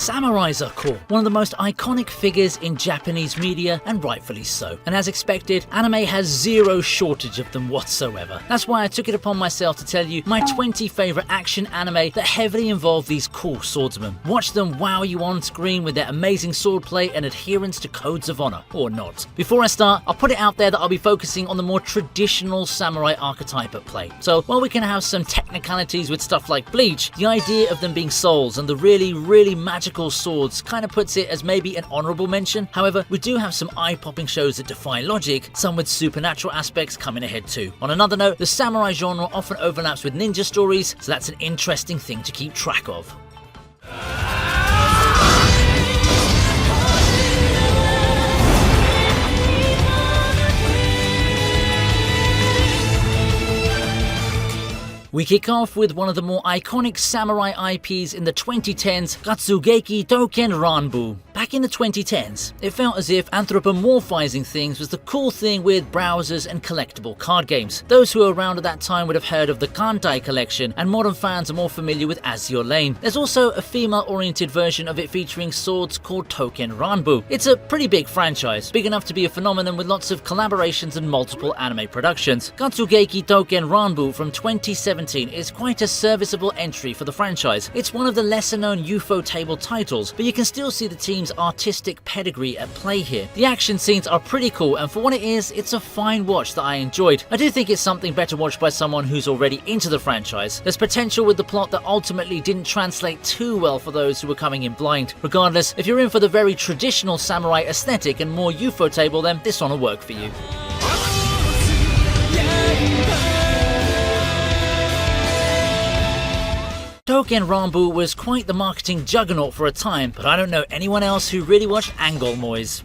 Samurais are cool, one of the most iconic figures in Japanese media, and rightfully so. And as expected, anime has zero shortage of them whatsoever. That's why I took it upon myself to tell you my 20 favorite action anime that heavily involve these cool swordsmen. Watch them wow you on screen with their amazing swordplay and adherence to codes of honor, or not. Before I start, I'll put it out there that I'll be focusing on the more traditional samurai archetype at play. So while we can have some technicalities with stuff like Bleach, the idea of them being souls and the really magical swords kind of puts it as maybe an honorable mention. However, we do have some eye-popping shows that defy logic, some with supernatural aspects coming ahead too. On another note, the samurai genre often overlaps with ninja stories, so that's an interesting thing to keep track of. We kick off with one of the more iconic samurai IPs in the 2010s, Gatsugeki Touken Ranbu. Back in the 2010s, it felt as if anthropomorphizing things was the cool thing with browsers and collectible card games. Those who were around at that time would have heard of the Kantai collection, and modern fans are more familiar with Azure Lane. There's also a female-oriented version of it featuring swords called Touken Ranbu. It's a pretty big franchise, big enough to be a phenomenon with lots of collaborations and multiple anime productions. Gatsugeki Touken Ranbu from 2017 is quite a serviceable entry for the franchise. It's one of the lesser-known UFO table titles, but you can still see the team's artistic pedigree at play here. The action scenes are pretty cool, and for what it is, it's a fine watch that I enjoyed. I do think it's something better watched by someone who's already into the franchise. There's potential with the plot that ultimately didn't translate too well for those who were coming in blind. Regardless, if you're in for the very traditional samurai aesthetic and more UFO table, then this one will work for you. Touken Ranbu was quite the marketing juggernaut for a time, but I don't know anyone else who really watched Angolmois.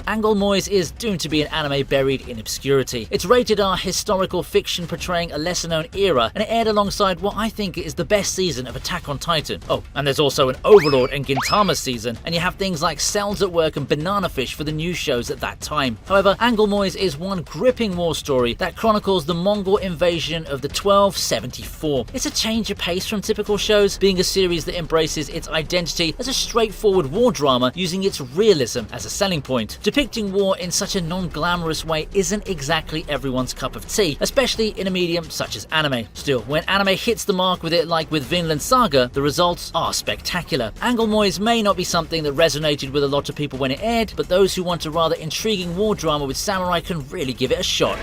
Angolmois is doomed to be an anime buried in obscurity. It's rated R historical fiction portraying a lesser-known era, and it aired alongside what I think is the best season of Attack on Titan. Oh, and there's also an Overlord and Gintama season, and you have things like Cells at Work and Banana Fish for the new shows at that time. However, Angolmois is one gripping war story that chronicles the Mongol invasion of the 1274. It's a change of pace from typical shows, being a series that embraces its identity as a straightforward war drama using its realism as a selling point. Depicting war in such a non-glamorous way isn't exactly everyone's cup of tea, especially in a medium such as anime. Still, when anime hits the mark with it like with Vinland Saga, the results are spectacular. Angolmois may not be something that resonated with a lot of people when it aired, but those who want a rather intriguing war drama with samurai can really give it a shot.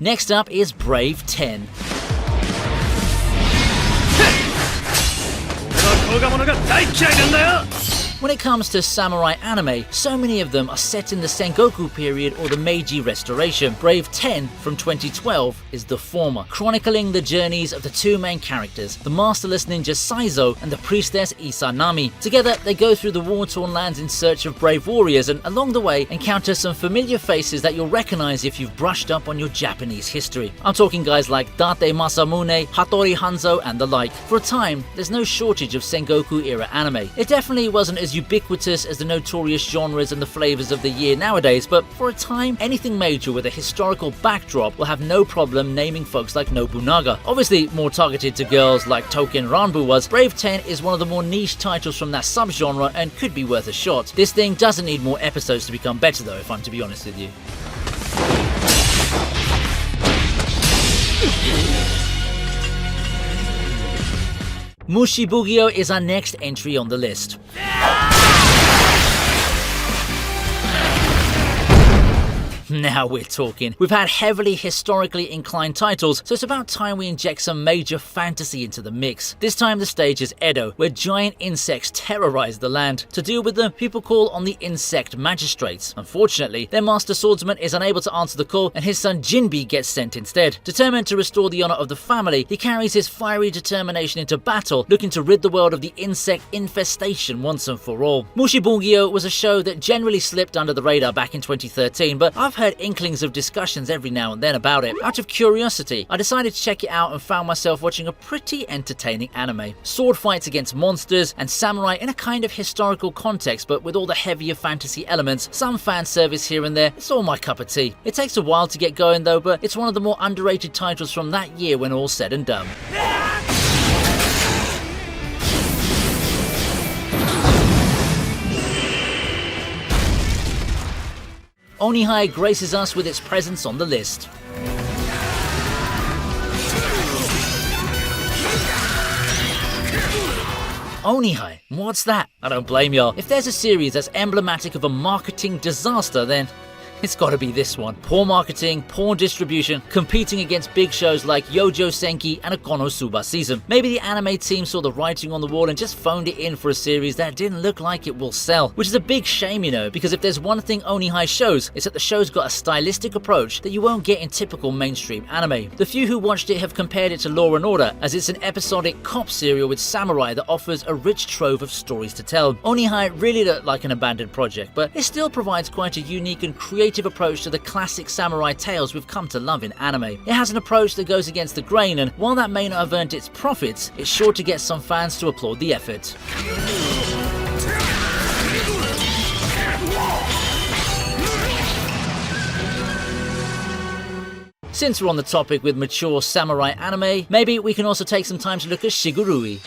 Next up is Brave 10. When it comes to samurai anime, so many of them are set in the Sengoku period or the Meiji Restoration. Brave 10 from 2012 is the former, chronicling the journeys of the two main characters, the masterless ninja Saizo and the priestess Izanami. Together, they go through the war-torn lands in search of brave warriors, and along the way, encounter some familiar faces that you'll recognize if you've brushed up on your Japanese history. I'm talking guys like Date Masamune, Hattori Hanzo, and the like. For a time, there's no shortage of Sengoku-era anime. It definitely wasn't as ubiquitous as the notorious genres and the flavors of the year nowadays, but for a time, anything major with a historical backdrop will have no problem naming folks like Nobunaga. Obviously more targeted to girls like Touken Ranbu was, Brave 10 is one of the more niche titles from that subgenre and could be worth a shot. This thing doesn't need more episodes to become better though, if I'm to be honest with you. Mushibugyo is our next entry on the list. Now we're talking. We've had heavily historically inclined titles, so it's about time we inject some major fantasy into the mix. This time the stage is Edo, where giant insects terrorize the land. To deal with them, people call on the insect magistrates. Unfortunately, their master swordsman is unable to answer the call, and his son Jinbi gets sent instead. Determined to restore the honor of the family, he carries his fiery determination into battle, looking to rid the world of the insect infestation once and for all. Mushibugyo was a show that generally slipped under the radar back in 2013, but I've heard heard inklings of discussions every now and then about it. Out of curiosity, I decided to check it out and found myself watching a pretty entertaining anime. Sword fights against monsters and samurai in a kind of historical context, but with all the heavier fantasy elements, some fan service here and there. It's all my cup of tea. It takes a while to get going though, but it's one of the more underrated titles from that year when all's said and done. Onihai graces us with its presence on the list. Onihai, what's that? I don't blame y'all. If there's a series that's emblematic of a marketing disaster, then it's gotta be this one. Poor marketing, poor distribution, competing against big shows like Yojo Senki and Konosuba Season. Maybe the anime team saw the writing on the wall and just phoned it in for a series that didn't look like it will sell. Which is a big shame, you know, because if there's one thing Onihai shows, it's that the show's got a stylistic approach that you won't get in typical mainstream anime. The few who watched it have compared it to Law & Order, as it's an episodic cop serial with samurai that offers a rich trove of stories to tell. Onihai really looked like an abandoned project, but it still provides quite a unique and creative approach to the classic samurai tales we've come to love in anime. It has an approach that goes against the grain, and while that may not have earned its profits, it's sure to get some fans to applaud the effort. Since we're on the topic with mature samurai anime, maybe we can also take some time to look at Shigurui.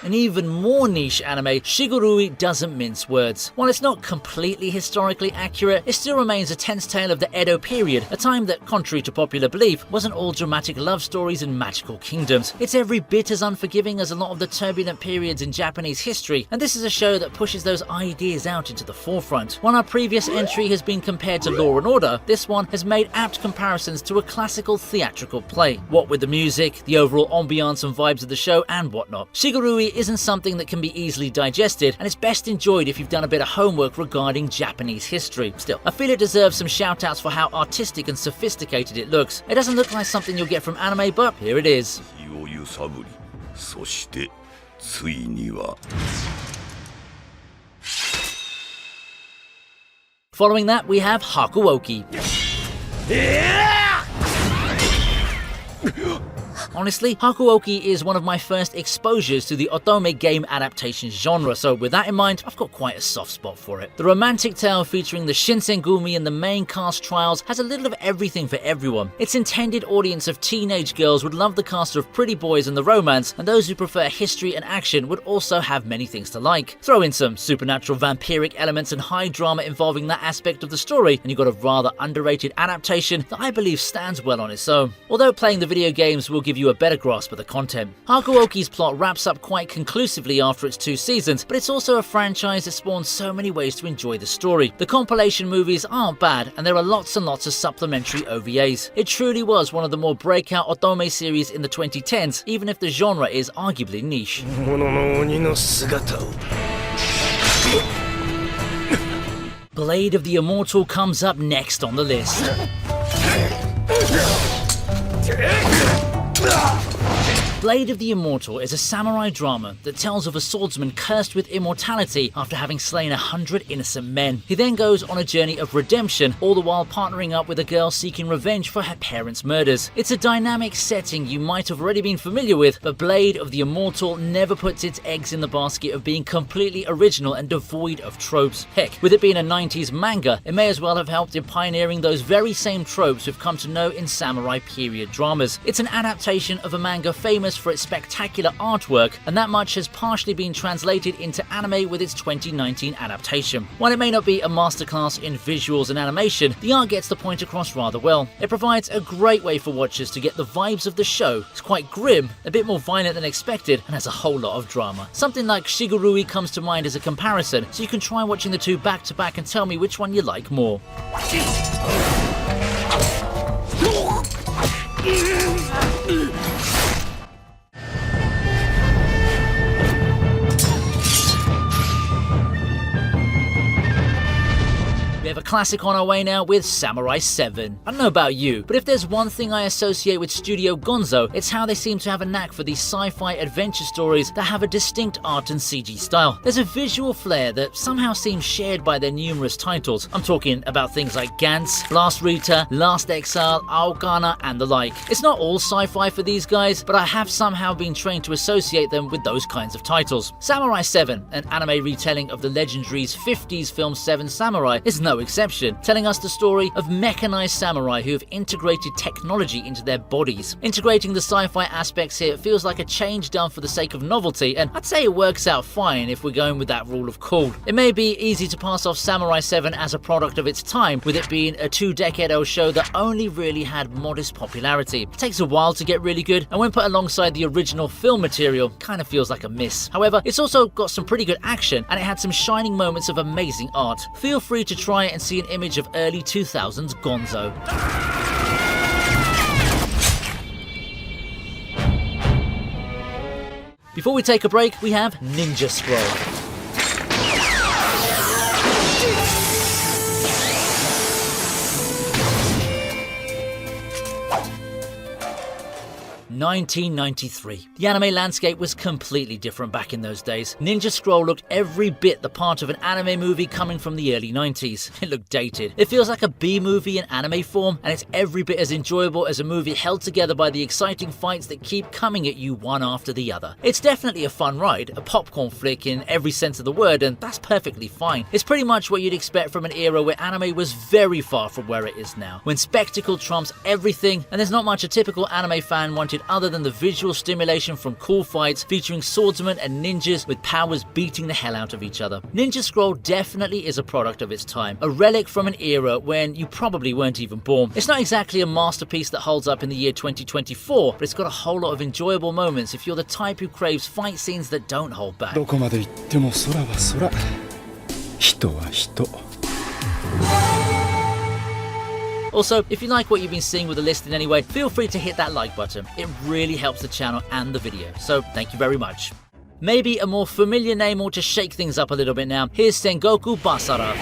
An even more niche anime, Shigurui doesn't mince words. While it's not completely historically accurate, it still remains a tense tale of the Edo period, a time that, contrary to popular belief, wasn't all dramatic love stories and magical kingdoms. It's every bit as unforgiving as a lot of the turbulent periods in Japanese history, and this is a show that pushes those ideas out into the forefront. While our previous entry has been compared to Law & Order, this one has made apt comparisons to a classical theatrical play. What with the music, the overall ambiance and vibes of the show, and whatnot. Shigurui isn't something that can be easily digested, and it's best enjoyed if you've done a bit of homework regarding Japanese history. Still, I feel it deserves some shout-outs for how artistic and sophisticated it looks. It doesn't look like something you'll get from anime, but here it is. Following that, we have Hakuoki. Honestly, Hakuoki is one of my first exposures to the otome game adaptation genre, so with that in mind, I've got quite a soft spot for it. The romantic tale featuring the Shinsengumi and the main cast trials has a little of everything for everyone. Its intended audience of teenage girls would love the cast of pretty boys and the romance, and those who prefer history and action would also have many things to like. Throw in some supernatural vampiric elements and high drama involving that aspect of the story, and you've got a rather underrated adaptation that I believe stands well on its own. Although playing the video games will give you a better grasp of the content. Hakuoki's plot wraps up quite conclusively after its 2 seasons, but it's also a franchise that spawns so many ways to enjoy the story. The compilation movies aren't bad, and there are lots and lots of supplementary OVAs. It truly was one of the more breakout otome series in the 2010s, even if the genre is arguably niche. Blade of the Immortal comes up next on the list. Blade of the Immortal is a samurai drama that tells of a swordsman cursed with immortality after having slain 100 innocent men. He then goes on a journey of redemption, all the while partnering up with a girl seeking revenge for her parents' murders. It's a dynamic setting you might have already been familiar with, but Blade of the Immortal never puts its eggs in the basket of being completely original and devoid of tropes. Heck, with it being a 90s manga, it may as well have helped in pioneering those very same tropes we've come to know in samurai period dramas. It's an adaptation of a manga famous for its spectacular artwork, and that much has partially been translated into anime with its 2019 adaptation. While it may not be a masterclass in visuals and animation, the art gets the point across rather well. It provides a great way for watchers to get the vibes of the show. It's quite grim, a bit more violent than expected, and has a whole lot of drama. Something like Shigurui comes to mind as a comparison, so you can try watching the two back to back and tell me which one you like more. We have a classic on our way now with Samurai 7. I don't know about you, but if there's one thing I associate with Studio Gonzo, it's how they seem to have a knack for these sci-fi adventure stories that have a distinct art and CG style. There's a visual flair that somehow seems shared by their numerous titles. I'm talking about things like Gantz, Last Rita, Last Exile, Aokana, and the like. It's not all sci-fi for these guys, but I have somehow been trained to associate them with those kinds of titles. Samurai 7, an anime retelling of the legendary's 50s film Seven Samurai, is no exception, telling us the story of mechanized samurai who have integrated technology into their bodies. Integrating the sci-fi aspects here feels like a change done for the sake of novelty, and I'd say it works out fine if we're going with that rule of cool. It may be easy to pass off Samurai 7 as a product of its time, with it being a 2-decade-old show that only really had modest popularity. It takes a while to get really good, and when put alongside the original film material, kind of feels like a miss. However, it's also got some pretty good action, and it had some shining moments of amazing art. Feel free to try it and see an image of early 2000s Gonzo. Before we take a break, we have Ninja Scroll. 1993. The anime landscape was completely different back in those days. Ninja Scroll looked every bit the part of an anime movie coming from the early 90s. It looked dated. It feels like a B-movie in anime form, and it's every bit as enjoyable as a movie held together by the exciting fights that keep coming at you one after the other. It's definitely a fun ride, a popcorn flick in every sense of the word, and that's perfectly fine. It's pretty much what you'd expect from an era where anime was very far from where it is now, when spectacle trumps everything, and there's not much a typical anime fan wanted other than the visual stimulation from cool fights featuring swordsmen and ninjas with powers beating the hell out of each other. Ninja Scroll definitely is a product of its time, a relic from an era when you probably weren't even born. It's not exactly a masterpiece that holds up in the year 2024, but it's got a whole lot of enjoyable moments if you're the type who craves fight scenes that don't hold back. Also, if you like what you've been seeing with the list in any way, feel free to hit that like button. It really helps the channel and the video, so thank you very much. Maybe a more familiar name or to shake things up a little bit now, here's Sengoku Basara.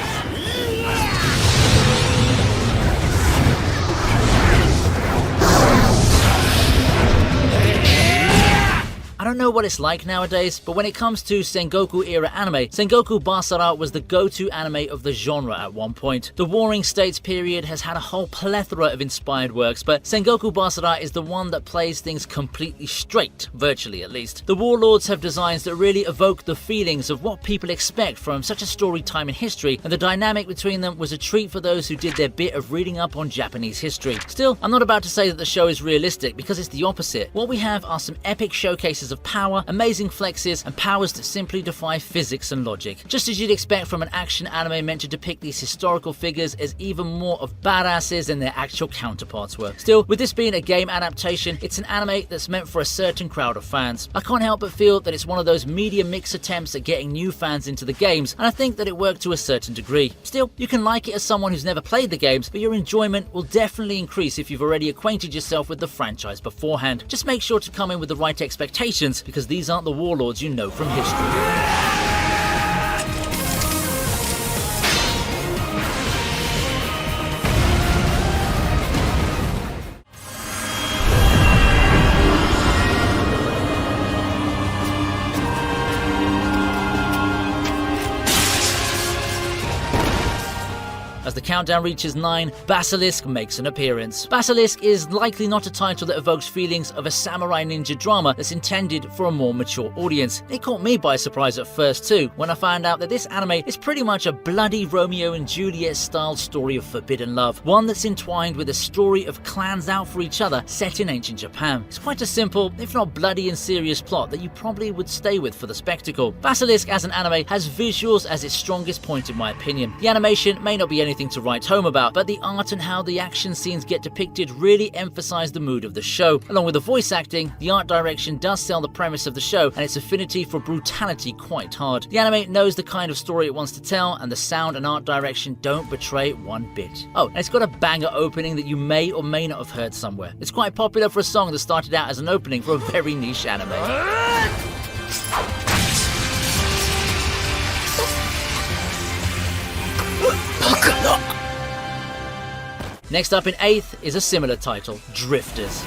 I don't know what it's like nowadays, but when it comes to Sengoku era anime, Sengoku Basara was the go-to anime of the genre at one point. The Warring States period has had a whole plethora of inspired works, but Sengoku Basara is the one that plays things completely straight, virtually at least. The warlords have designs that really evoke the feelings of what people expect from such a storied time in history, and the dynamic between them was a treat for those who did their bit of reading up on Japanese history. Still, I'm not about to say that the show is realistic, because it's the opposite. What we have are some epic showcases of power, amazing flexes, and powers that simply defy physics and logic. Just as you'd expect from an action anime meant to depict these historical figures as even more of badasses than their actual counterparts were. Still, with this being a game adaptation, it's an anime that's meant for a certain crowd of fans. I can't help but feel that it's one of those media mix attempts at getting new fans into the games, and I think that it worked to a certain degree. Still, you can like it as someone who's never played the games, but your enjoyment will definitely increase if you've already acquainted yourself with the franchise beforehand. Just make sure to come in with the right expectations, because these aren't the warlords you know from history. As the countdown reaches 9, Basilisk makes an appearance. Basilisk is likely not a title that evokes feelings of a samurai ninja drama that's intended for a more mature audience. It caught me by surprise at first too, when I found out that this anime is pretty much a bloody Romeo and Juliet style story of forbidden love, one that's entwined with a story of clans out for each other set in ancient Japan. It's quite a simple, if not bloody and serious plot that you probably would stay with for the spectacle. Basilisk as an anime has visuals as its strongest point in my opinion. The animation may not be anything to write home about, but the art and how the action scenes get depicted really emphasize the mood of the show. Along with the voice acting, the art direction does sell the premise of the show and its affinity for brutality quite hard. The anime knows the kind of story it wants to tell, and the sound and art direction don't betray it one bit. Oh, and it's got a banger opening that you may or may not have heard somewhere. It's quite popular for a song that started out as an opening for a very niche anime. Next up in 8th is a similar title, Drifters.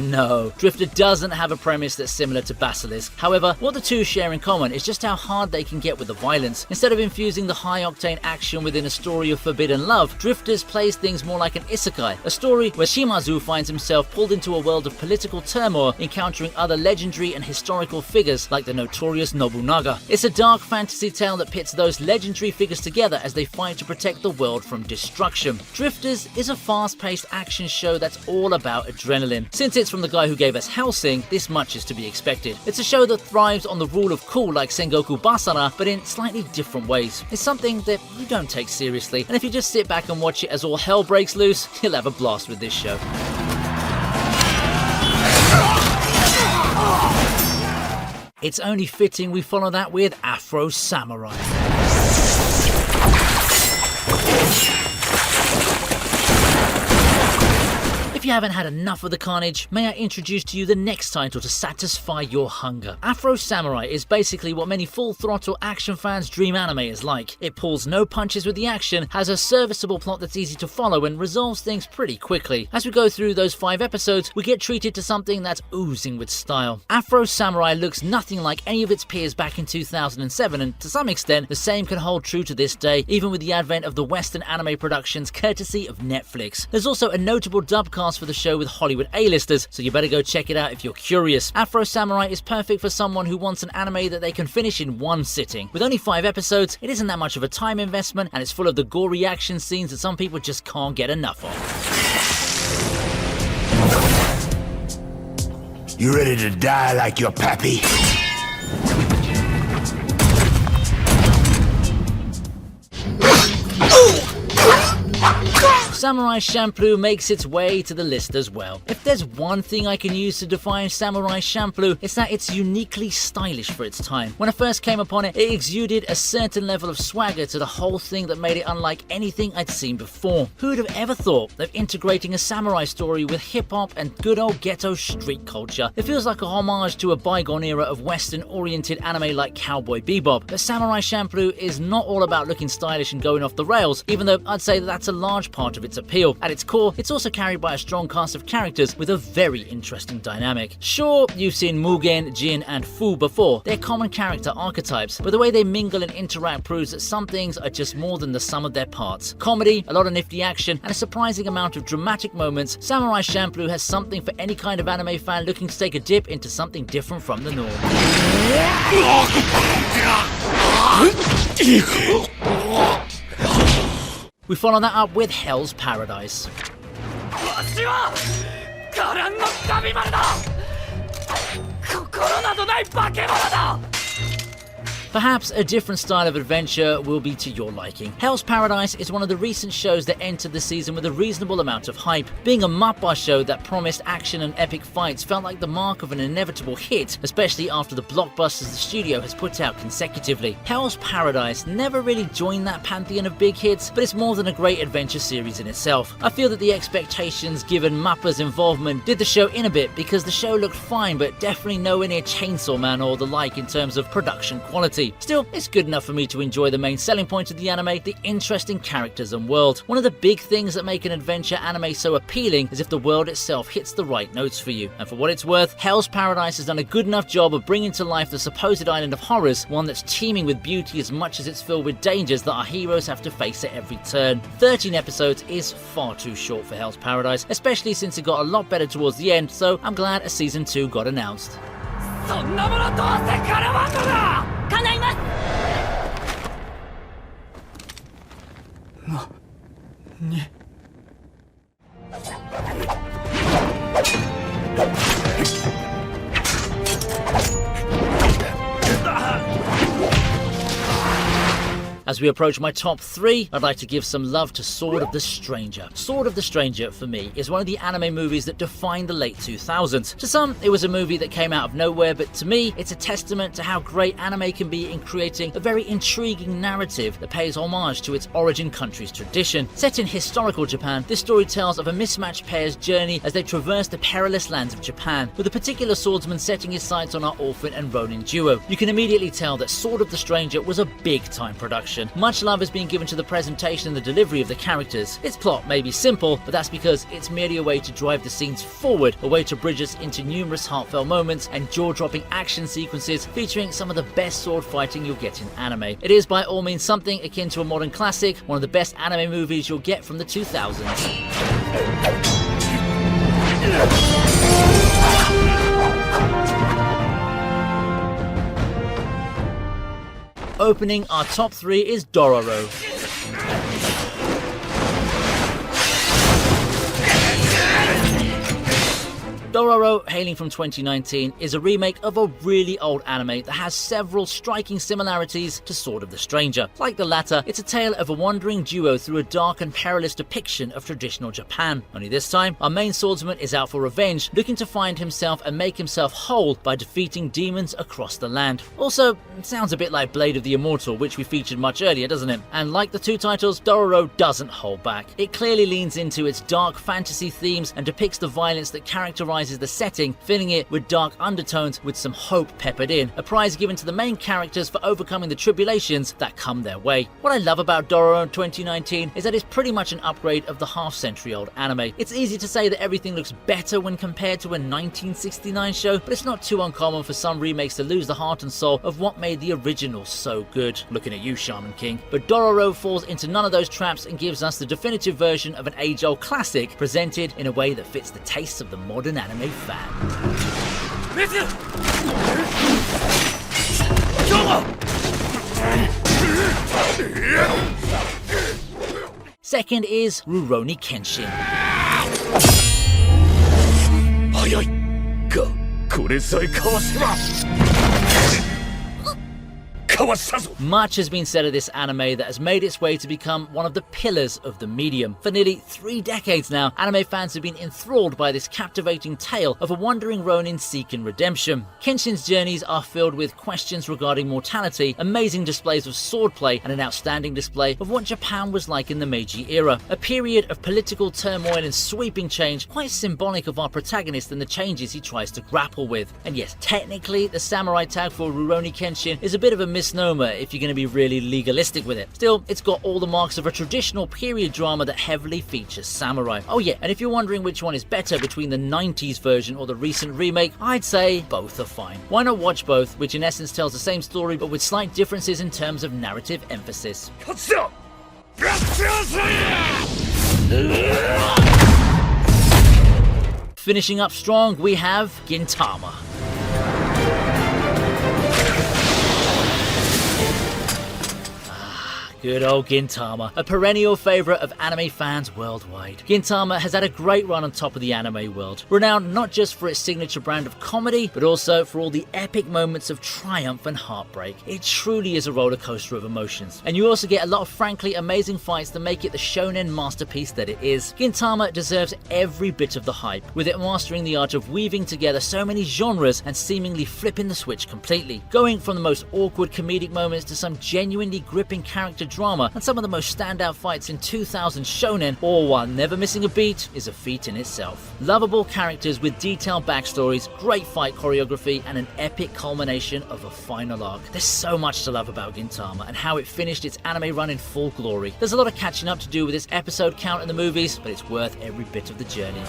No, Drifter doesn't have a premise that's similar to Basilisk. However, what the two share in common is just how hard they can get with the violence. Instead of infusing the high-octane action within a story of forbidden love, Drifters plays things more like an isekai, a story where Shimazu finds himself pulled into a world of political turmoil, encountering other legendary and historical figures like the notorious Nobunaga. It's a dark fantasy tale that pits those legendary figures together as they fight to protect the world from destruction. Drifters is a fast-paced action show that's all about adrenaline. Since it's from the guy who gave us Hellsing, this much is to be expected. It's a show that thrives on the rule of cool like Sengoku Basara, but in slightly different ways. It's something that you don't take seriously, and if you just sit back and watch it as all hell breaks loose, you'll have a blast with this show. It's only fitting we follow that with Afro Samurai. If you haven't had enough of the carnage, may I introduce to you the next title to satisfy your hunger. Afro Samurai is basically what many full-throttle action fans' dream anime is like. It pulls no punches with the action, has a serviceable plot that's easy to follow, and resolves things pretty quickly. As we go through those 5 episodes, we get treated to something that's oozing with style. Afro Samurai looks nothing like any of its peers back in 2007, and to some extent, the same can hold true to this day, even with the advent of the Western anime productions courtesy of Netflix. There's also a notable dub cast for the show with Hollywood A-listers, so you better go check it out if you're curious. Afro Samurai is perfect for someone who wants an anime that they can finish in one sitting. With only 5 episodes, it isn't that much of a time investment, and it's full of the gory action scenes that some people just can't get enough of. You ready to die like your pappy? Samurai Champloo makes its way to the list as well. If there's one thing I can use to define Samurai Champloo, it's that it's uniquely stylish for its time. When I first came upon it, it exuded a certain level of swagger to the whole thing that made it unlike anything I'd seen before. Who would have ever thought of integrating a samurai story with hip-hop and good old ghetto street culture? It feels like a homage to a bygone era of Western-oriented anime like Cowboy Bebop. But Samurai Champloo is not all about looking stylish and going off the rails, even though I'd say that that's a large part of its appeal. At its core, it's also carried by a strong cast of characters with a very interesting dynamic. Sure, you've seen Mugen, Jin, and Fu before. They're common character archetypes, but the way they mingle and interact proves that some things are just more than the sum of their parts. Comedy, a lot of nifty action, and a surprising amount of dramatic moments, Samurai Champloo has something for any kind of anime fan looking to take a dip into something different from the norm. We follow that up with Hell's Paradise. Perhaps a different style of adventure will be to your liking. Hell's Paradise is one of the recent shows that entered the season with a reasonable amount of hype. Being a mappa show that promised action and epic fights felt like the mark of an inevitable hit, especially after the blockbusters the studio has put out consecutively. Hell's Paradise never really joined that pantheon of big hits, but it's more than a great adventure series in itself. I feel that the expectations given Mappa's involvement did the show in a bit, because the show looked fine, but definitely nowhere near Chainsaw Man or the like in terms of production quality. Still, it's good enough for me to enjoy the main selling point of the anime, the interesting characters and world. One of the big things that make an adventure anime so appealing is if the world itself hits the right notes for you. And for what it's worth, Hell's Paradise has done a good enough job of bringing to life the supposed island of horrors, one that's teeming with beauty as much as it's filled with dangers that our heroes have to face at every turn. 13 episodes is far too short for Hell's Paradise, especially since it got a lot better towards the end, so I'm glad a season 2 got announced. As we approach my top 3, I'd like to give some love to Sword of the Stranger. Sword of the Stranger, for me, is one of the anime movies that defined the late 2000s. To some, it was a movie that came out of nowhere, but to me, it's a testament to how great anime can be in creating a very intriguing narrative that pays homage to its origin country's tradition. Set in historical Japan, this story tells of a mismatched pair's journey as they traverse the perilous lands of Japan, with a particular swordsman setting his sights on our orphan and ronin duo. You can immediately tell that Sword of the Stranger was a big-time production. Much love is being given to the presentation and the delivery of the characters. Its plot may be simple, but that's because it's merely a way to drive the scenes forward, a way to bridge us into numerous heartfelt moments and jaw-dropping action sequences featuring some of the best sword fighting you'll get in anime. It is by all means something akin to a modern classic, one of the best anime movies you'll get from the 2000s. Opening our top 3 is Dororo. Dororo, hailing from 2019, is a remake of a really old anime that has several striking similarities to Sword of the Stranger. Like the latter, it's a tale of a wandering duo through a dark and perilous depiction of traditional Japan. Only this time, our main swordsman is out for revenge, looking to find himself and make himself whole by defeating demons across the land. Also, it sounds a bit like Blade of the Immortal, which we featured much earlier, doesn't it? And like the two titles, Dororo doesn't hold back. It clearly leans into its dark fantasy themes and depicts the violence that characterizes the setting, filling it with dark undertones with some hope peppered in, a prize given to the main characters for overcoming the tribulations that come their way. What I love about Dororo 2019 is that it's pretty much an upgrade of the half-century-old anime. It's easy to say that everything looks better when compared to a 1969 show, but it's not too uncommon for some remakes to lose the heart and soul of what made the original so good. Looking at you, Shaman King. But Dororo falls into none of those traps and gives us the definitive version of an age-old classic presented in a way that fits the tastes of the modern anime fan. Second is Rurouni Kenshin. Much has been said of this anime that has made its way to become one of the pillars of the medium. For nearly 3 decades now, anime fans have been enthralled by this captivating tale of a wandering ronin seeking redemption. Kenshin's journeys are filled with questions regarding mortality, amazing displays of swordplay, and an outstanding display of what Japan was like in the Meiji era. A period of political turmoil and sweeping change, quite symbolic of our protagonist and the changes he tries to grapple with. And yes, technically, the samurai tag for Rurouni Kenshin is a bit of a misnomer if you're going to be really legalistic with it. Still, it's got all the marks of a traditional period drama that heavily features samurai. Oh yeah, and if you're wondering which one is better between the 90s version or the recent remake, I'd say both are fine. Why not watch both, which in essence tells the same story but with slight differences in terms of narrative emphasis. Finishing up strong, we have Gintama. Good old Gintama, a perennial favourite of anime fans worldwide. Gintama has had a great run on top of the anime world, renowned not just for its signature brand of comedy, but also for all the epic moments of triumph and heartbreak. It truly is a roller coaster of emotions, and you also get a lot of frankly amazing fights that make it the shonen masterpiece that it is. Gintama deserves every bit of the hype, with it mastering the art of weaving together so many genres and seemingly flipping the switch completely, going from the most awkward comedic moments to some genuinely gripping character drama and some of the most standout fights in 2000 shonen, all while never missing a beat, is a feat in itself. Lovable characters with detailed backstories, great fight choreography, and an epic culmination of a final arc. There's so much to love about Gintama and how it finished its anime run in full glory. There's a lot of catching up to do with its episode count in the movies, but it's worth every bit of the journey.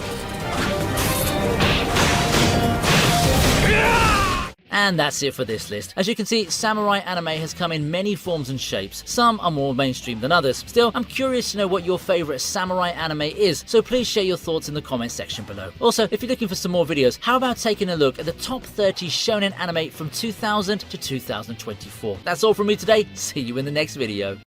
And that's it for this list. As you can see, samurai anime has come in many forms and shapes. Some are more mainstream than others. Still, I'm curious to know what your favourite samurai anime is, so please share your thoughts in the comments section below. Also, if you're looking for some more videos, how about taking a look at the top 30 shonen anime from 2000 to 2024? That's all from me today. See you in the next video.